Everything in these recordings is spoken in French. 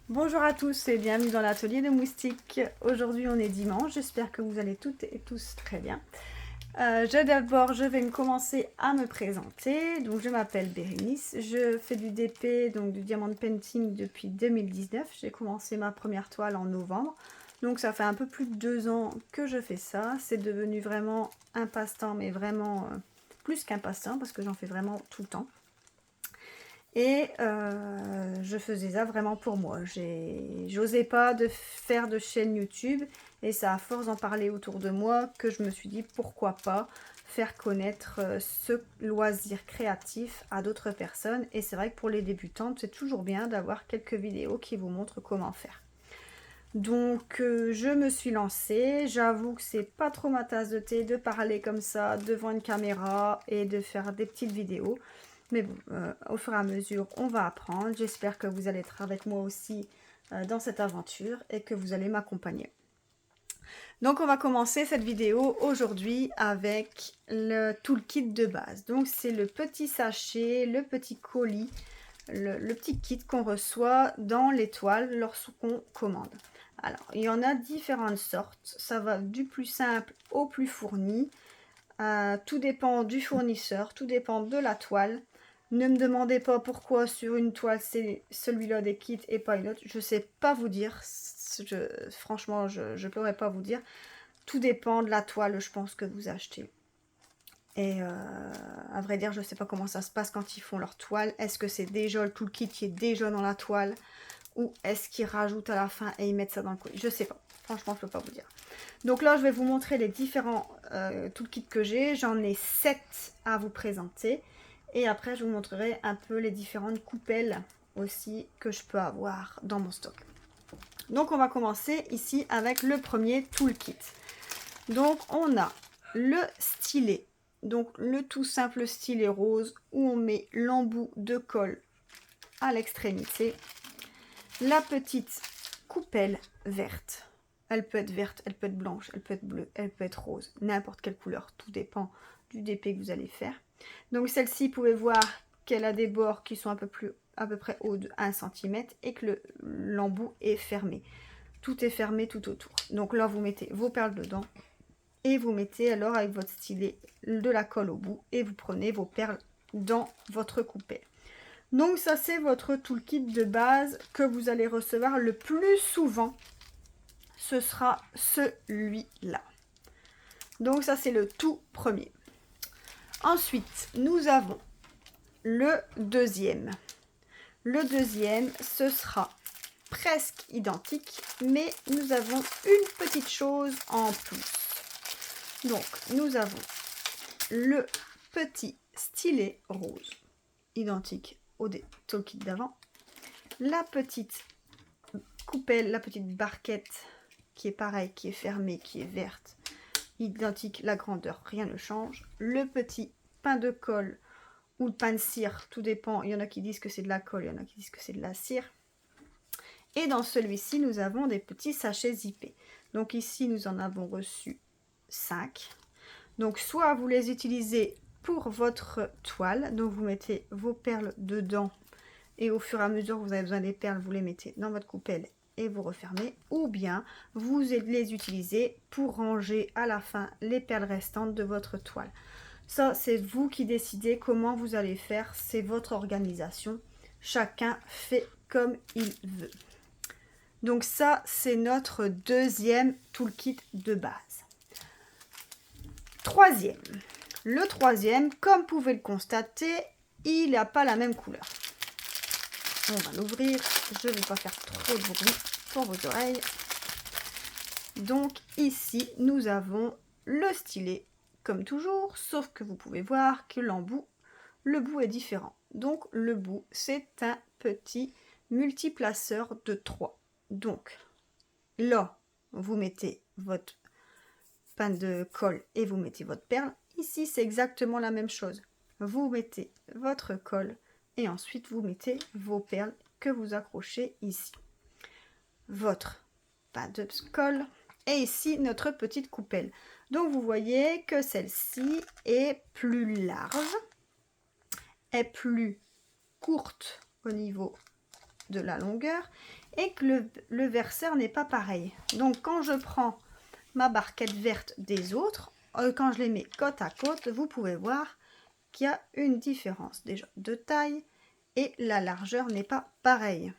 Bonjour à tous et bienvenue dans l'atelier de moustiques. Aujourd'hui on est dimanche, j'espère que vous allez toutes et tous très bien. Je vais commencer à me présenter. Donc je m'appelle Bérénice, je fais du DP, donc du diamond painting depuis 2019. J'ai commencé ma première toile en novembre. Donc ça fait un peu plus de 2 ans que je fais ça. C'est devenu vraiment un passe-temps, mais vraiment plus qu'un passe-temps parce que j'en fais vraiment tout le temps. Et je faisais ça vraiment pour moi. J'osais pas de faire de chaîne YouTube. Et c'est à force d'en parler autour de moi que je me suis dit pourquoi pas faire connaître ce loisir créatif à d'autres personnes. Et c'est vrai que pour les débutantes, c'est toujours bien d'avoir quelques vidéos qui vous montrent comment faire. Donc je me suis lancée. J'avoue que c'est pas trop ma tasse de thé de parler comme ça devant une caméra et de faire des petites vidéos. Mais bon, au fur et à mesure, on va apprendre. J'espère que vous allez être avec moi aussi dans cette aventure et que vous allez m'accompagner. Donc, on va commencer cette vidéo aujourd'hui avec le toolkit de base. Donc, c'est le petit sachet, le petit colis, le petit kit qu'on reçoit dans l'étoile lorsqu'on commande. Alors, il y en a différentes sortes. Ça va du plus simple au plus fourni. Tout dépend du fournisseur, tout dépend de la toile. Ne me demandez pas pourquoi sur une toile c'est celui-là des kits et pas une autre. Je sais pas vous dire. Franchement, je ne pourrais pas vous dire. Tout dépend de la toile, je pense, que vous achetez. Et à vrai dire, je ne sais pas comment ça se passe quand ils font leur toile. Est-ce que c'est déjà tout le kit qui est déjà dans la toile ou est-ce qu'ils rajoutent à la fin et ils mettent ça dans le colis? Je sais pas. Franchement, je peux pas vous dire. Donc là, je vais vous montrer les différents toolkits que j'ai. J'en ai 7 à vous présenter. Et après, je vous montrerai un peu les différentes coupelles aussi que je peux avoir dans mon stock. Donc, on va commencer ici avec le premier toolkit. Donc, on a le stylet. Donc, le tout simple stylet rose où on met l'embout de colle à l'extrémité. La petite coupelle verte. Elle peut être verte, elle peut être blanche, elle peut être bleue, elle peut être rose, n'importe quelle couleur. Tout dépend du DP que vous allez faire. Donc celle-ci, vous pouvez voir qu'elle a des bords qui sont à peu près hauts de 1 cm et que l'embout est fermé. Tout est fermé tout autour. Donc là, vous mettez vos perles dedans et vous mettez alors avec votre stylet de la colle au bout et vous prenez vos perles dans votre coupelle. Donc ça c'est votre toolkit de base que vous allez recevoir le plus souvent. Ce sera celui-là. Donc ça c'est le tout premier. Ensuite, nous avons le deuxième. Le deuxième, ce sera presque identique, mais nous avons une petite chose en plus. Donc, nous avons le petit stylet rose, identique au toolkit d'avant. La petite coupelle, la petite barquette qui est pareil, qui est fermée, qui est verte, identique, la grandeur, rien ne change. Le petit pain de colle ou le pain de cire, tout dépend. Il y en a qui disent que c'est de la colle, il y en a qui disent que c'est de la cire. Et dans celui-ci, nous avons des petits sachets zippés. Donc ici, nous en avons reçu 5. Donc soit vous les utilisez pour votre toile, donc vous mettez vos perles dedans et au fur et à mesure que vous avez besoin des perles, vous les mettez dans votre coupelle et vous refermez, ou bien vous les utilisez pour ranger à la fin les perles restantes de votre toile. Ça, c'est vous qui décidez comment vous allez faire, c'est votre organisation. Chacun fait comme il veut. Donc ça, c'est notre deuxième toolkit de base. Troisième. Le troisième, comme vous pouvez le constater, il n'a pas la même couleur. On va l'ouvrir. Je ne vais pas faire trop de bruit pour vos oreilles. Donc ici, nous avons le stylet, comme toujours, sauf que vous pouvez voir que le bout est différent. Donc le bout, c'est un petit multiplaceur de 3. Donc là, vous mettez votre pain de colle et vous mettez votre perle. Ici, c'est exactement la même chose. Vous mettez votre colle et ensuite vous mettez vos perles que vous accrochez ici. Votre pain de colle et ici notre petite coupelle. Donc vous voyez que celle-ci est plus large, est plus courte au niveau de la longueur et que le verseur n'est pas pareil. Donc quand je prends ma barquette verte des autres, quand je les mets côte à côte, vous pouvez voir qu'il y a une différence déjà de taille et la largeur n'est pas pareille.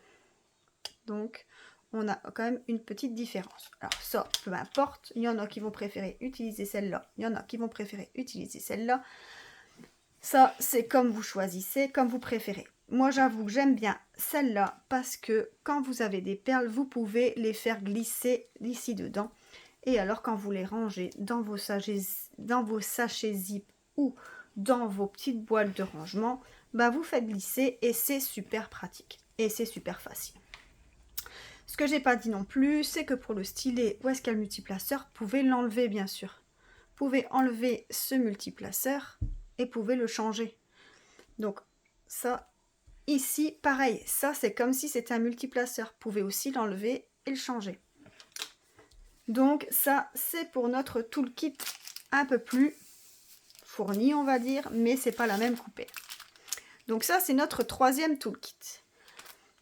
Donc on a quand même une petite différence. Alors ça, peu importe, il y en a qui vont préférer utiliser celle-là, il y en a qui vont préférer utiliser celle-là. Ça, c'est comme vous choisissez, comme vous préférez. Moi, j'avoue que j'aime bien celle-là parce que quand vous avez des perles, vous pouvez les faire glisser d'ici dedans. Et alors, quand vous les rangez dans vos sachets zip ou dans vos petites boîtes de rangement, bah vous faites glisser et c'est super pratique. Et c'est super facile. Ce que j'ai pas dit non plus, c'est que pour le stylet où est-ce qu'il y a le multiplaceur, vous pouvez l'enlever bien sûr. Vous pouvez enlever ce multiplaceur et pouvez le changer. Donc ça, ici, pareil, ça c'est comme si c'était un multiplaceur. Vous pouvez aussi l'enlever et le changer. Donc ça, c'est pour notre toolkit un peu plus fourni, on va dire, mais c'est pas la même coupée. Donc ça, c'est notre troisième toolkit.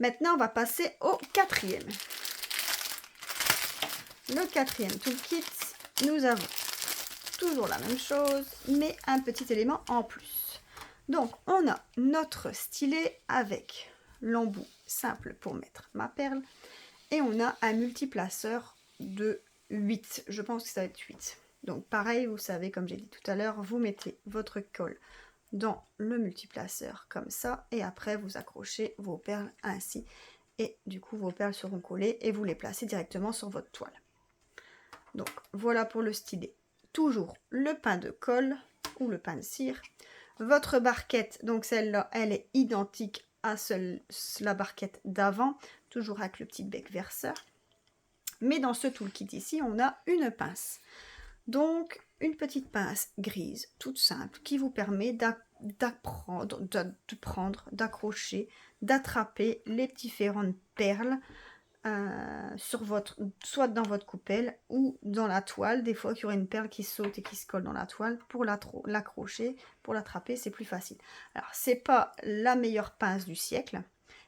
Maintenant, on va passer au quatrième. Le quatrième toolkit, nous avons toujours la même chose, mais un petit élément en plus. Donc, on a notre stylet avec l'embout simple pour mettre ma perle. Et on a un multiplaceur de 8. Je pense que ça va être 8. Donc, pareil, vous savez, comme j'ai dit tout à l'heure, vous mettez votre colle dans le multiplaceur comme ça. Et après, vous accrochez vos perles ainsi. Et du coup, vos perles seront collées et vous les placez directement sur votre toile. Donc, voilà pour le stylet. Toujours le pain de colle ou le pain de cire. Votre barquette, donc celle-là, elle est identique à la barquette d'avant, toujours avec le petit bec verseur. Mais dans ce toolkit ici, on a une pince. Donc, une petite pince grise, toute simple, qui vous permet d'accrocher, d'attraper les différentes perles soit dans votre coupelle ou dans la toile. Des fois qu'il y aurait une perle qui saute et qui se colle dans la toile, pour l'accrocher, pour l'attraper, c'est plus facile. Alors c'est pas la meilleure pince du siècle,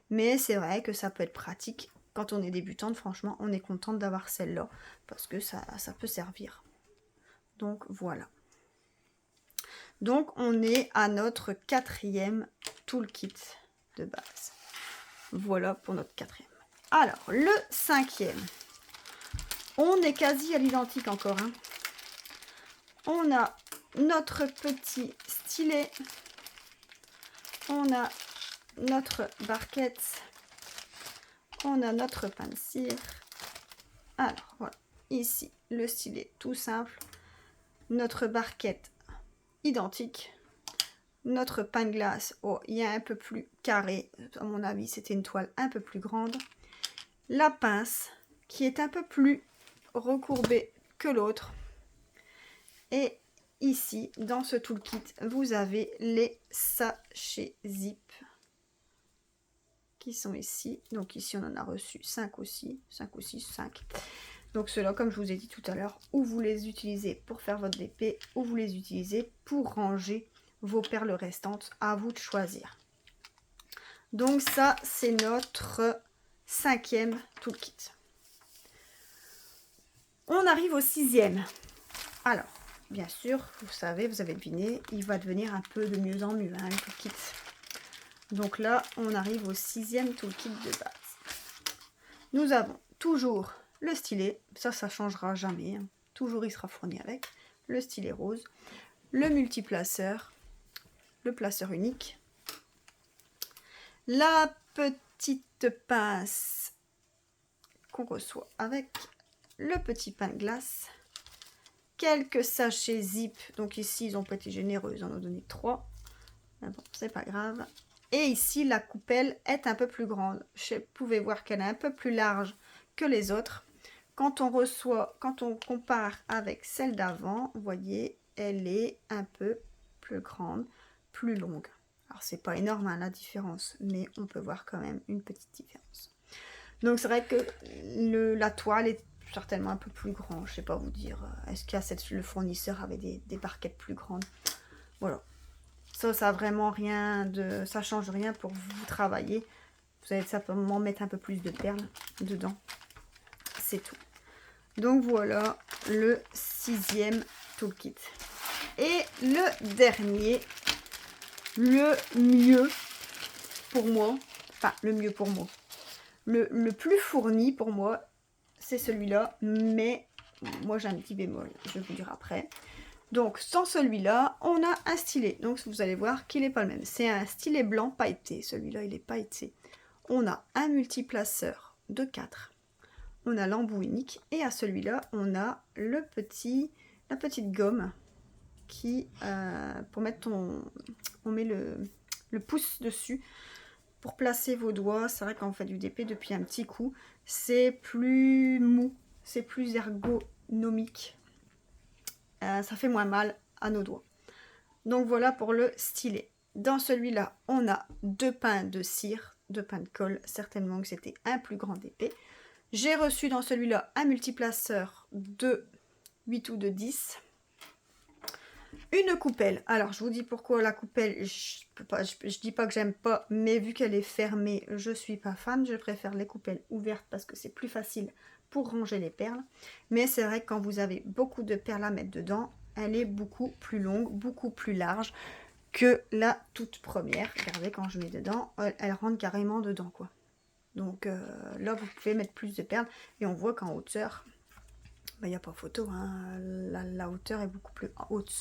mais c'est vrai que ça peut être pratique quand on est débutante. Franchement, on est contente d'avoir celle-là parce que ça peut servir. Donc voilà. Donc on est à notre quatrième toolkit de base. Voilà pour notre quatrième. Alors, le cinquième, on est quasi à l'identique encore. Hein. On a notre petit stylet, on a notre barquette, on a notre pain de cire. Alors, voilà, ici, le stylet tout simple, notre barquette identique, notre pain de glace, oh, il y a un peu plus carré, à mon avis, c'était une toile un peu plus grande. La pince qui est un peu plus recourbée que l'autre. Et ici, dans ce toolkit, vous avez les sachets zip qui sont ici. Donc ici, on en a reçu 5 aussi. 5 ou 6, 5. Donc ceux-là, comme je vous ai dit tout à l'heure, ou vous les utilisez pour faire votre DP, ou vous les utilisez pour ranger vos perles restantes. À vous de choisir. Donc ça, c'est notre cinquième toolkit. On arrive au sixième. Alors, bien sûr, vous savez, vous avez deviné, il va devenir un peu de mieux en mieux, hein, le toolkit. Donc là, on arrive au sixième toolkit de base. Nous avons toujours le stylet, ça changera jamais, hein. Toujours il sera fourni avec, le stylet rose, le multiplaceur, le placeur unique, la petite pince qu'on reçoit avec le petit pain de glace, quelques sachets zip, donc ici ils ont pas été généreux, ils en ont donné 3, mais bon c'est pas grave. Et ici la coupelle est un peu plus grande, vous pouvez voir qu'elle est un peu plus large que les autres. Quand on compare avec celle d'avant, vous voyez, elle est un peu plus grande, plus longue. Alors c'est pas énorme hein, la différence, mais on peut voir quand même une petite différence. Donc c'est vrai que la toile est certainement un peu plus grand, je sais pas vous dire. Est-ce qu'il y a le fournisseur avait des barquettes plus grandes? Voilà. Ça a vraiment rien de. Ça change rien pour vous travailler. Vous allez simplement mettre un peu plus de perles dedans. C'est tout. Donc voilà le 6e toolkit. Et le dernier, le mieux pour moi, enfin le mieux pour moi, le plus fourni pour moi, c'est celui-là, mais moi j'ai un petit bémol, je vais vous dire après. Donc sans celui-là, on a un stylet, donc vous allez voir qu'il n'est pas le même. C'est un stylet blanc pailleté, celui-là il est pailleté. On a un multiplaceur de 4. On a l'embout unique et à celui-là, on a la petite gomme qui, pour mettre on met le pouce dessus pour placer vos doigts. C'est vrai quand on fait du DP depuis un petit coup, c'est plus mou, c'est plus ergonomique. Ça fait moins mal à nos doigts. Donc voilà pour le stylet. Dans celui-là, on a 2 pains de cire, 2 pains de colle, certainement que c'était un plus grand DP. J'ai reçu dans celui-là un multiplaceur de 8 ou de 10. Une coupelle. Alors, je vous dis pourquoi la coupelle, je dis pas que j'aime pas, mais vu qu'elle est fermée, je suis pas fan. Je préfère les coupelles ouvertes parce que c'est plus facile pour ranger les perles. Mais c'est vrai que quand vous avez beaucoup de perles à mettre dedans, elle est beaucoup plus longue, beaucoup plus large que la toute première. Regardez, quand je mets dedans, elle rentre carrément dedans, quoi. Donc là, vous pouvez mettre plus de perles et on voit qu'en hauteur, il n'y a pas photo, hein, la hauteur est beaucoup plus haute.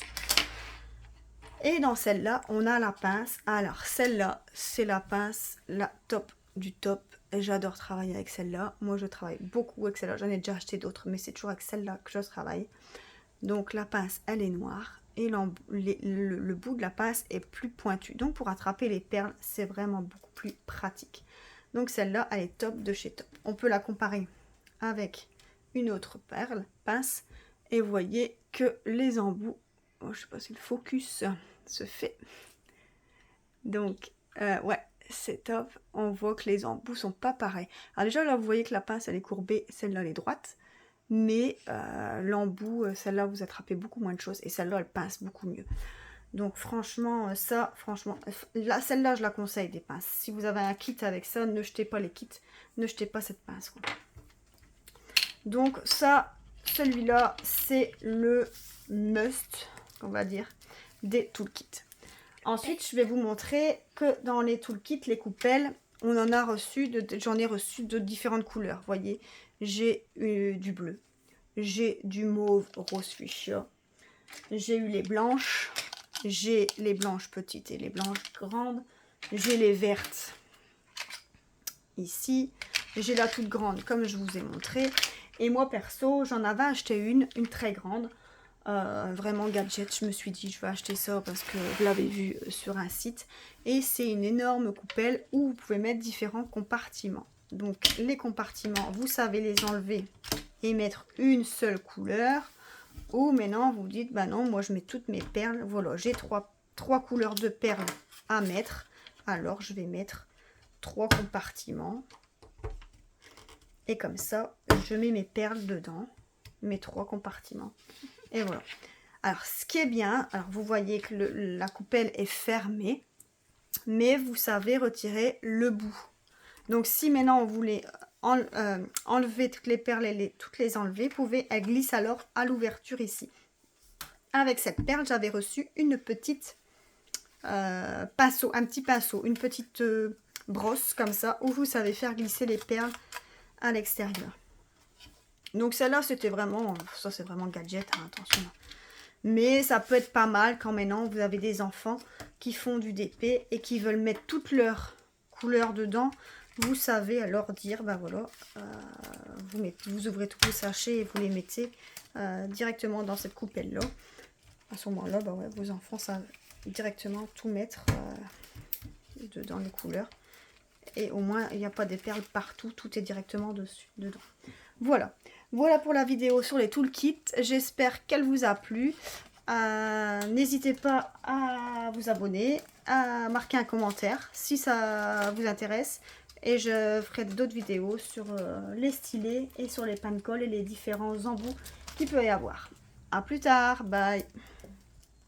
Et dans celle-là, on a la pince. Alors celle-là, c'est la pince, la top du top. Et j'adore travailler avec celle-là. Moi, je travaille beaucoup avec celle-là. J'en ai déjà acheté d'autres, mais c'est toujours avec celle-là que je travaille. Donc la pince, elle est noire. Et le bout de la pince est plus pointu. Donc pour attraper les perles, c'est vraiment beaucoup plus pratique. Donc celle-là, elle est top de chez Top. On peut la comparer avec une autre pince. Et vous voyez que les embouts, je ne sais pas si le focus se fait. Donc, ouais, c'est top. On voit que les embouts sont pas pareils. Alors déjà, là, vous voyez que la pince, elle est courbée. Celle-là, elle est droite. Mais l'embout, celle-là, vous attrapez beaucoup moins de choses. Et celle-là, elle pince beaucoup mieux. Donc franchement, ça, celle-là, je la conseille des pinces. Si vous avez un kit avec ça, ne jetez pas les kits. Ne jetez pas cette pince, quoi. Donc ça, celui-là, c'est le must, on va dire, des toolkits. Ensuite, je vais vous montrer que dans les toolkits, les coupelles, on en a reçu, j'en ai reçu de différentes couleurs. Vous voyez, j'ai eu du bleu, j'ai du mauve rose fuchsia, j'ai eu les blanches, j'ai les blanches petites et les blanches grandes, j'ai les vertes ici, j'ai la toute grande comme je vous ai montré. Et moi perso, j'en avais acheté une très grande, vraiment gadget. Je me suis dit, je vais acheter ça parce que je l'avais vu sur un site. Et c'est une énorme coupelle où vous pouvez mettre différents compartiments. Donc les compartiments, vous savez les enlever et mettre une seule couleur. Ou maintenant vous dites, bah non, moi je mets toutes mes perles. Voilà, j'ai trois couleurs de perles à mettre. Alors je vais mettre 3 compartiments. Et comme ça, je mets mes perles dedans, mes 3 compartiments. Et voilà. Alors, ce qui est bien, alors vous voyez que la coupelle est fermée, mais vous savez retirer le bout. Donc, si maintenant vous voulez enlever toutes les perles et toutes les enlever, vous pouvez, elle glisse alors à l'ouverture ici. Avec cette perle, j'avais reçu une petite pinceau, un petit pinceau, une petite brosse comme ça, où vous savez faire glisser les perles à l'extérieur. Donc celle-là, c'était vraiment, ça c'est vraiment gadget, hein, attention. Mais ça peut être pas mal quand maintenant vous avez des enfants qui font du DP et qui veulent mettre toutes leurs couleurs dedans. Vous savez alors dire, ben voilà, vous ouvrez tous vos sachets et vous les mettez directement dans cette coupelle-là. À ce moment-là, ben ouais, vos enfants savent directement tout mettre dedans les couleurs. Et au moins, il n'y a pas des perles partout, tout est directement dedans. Voilà. Voilà pour la vidéo sur les toolkits. J'espère qu'elle vous a plu. N'hésitez pas à vous abonner, à marquer un commentaire si ça vous intéresse. Et je ferai d'autres vidéos sur les stylets et sur les pains de colle et les différents embouts qu'il peut y avoir. A plus tard, bye!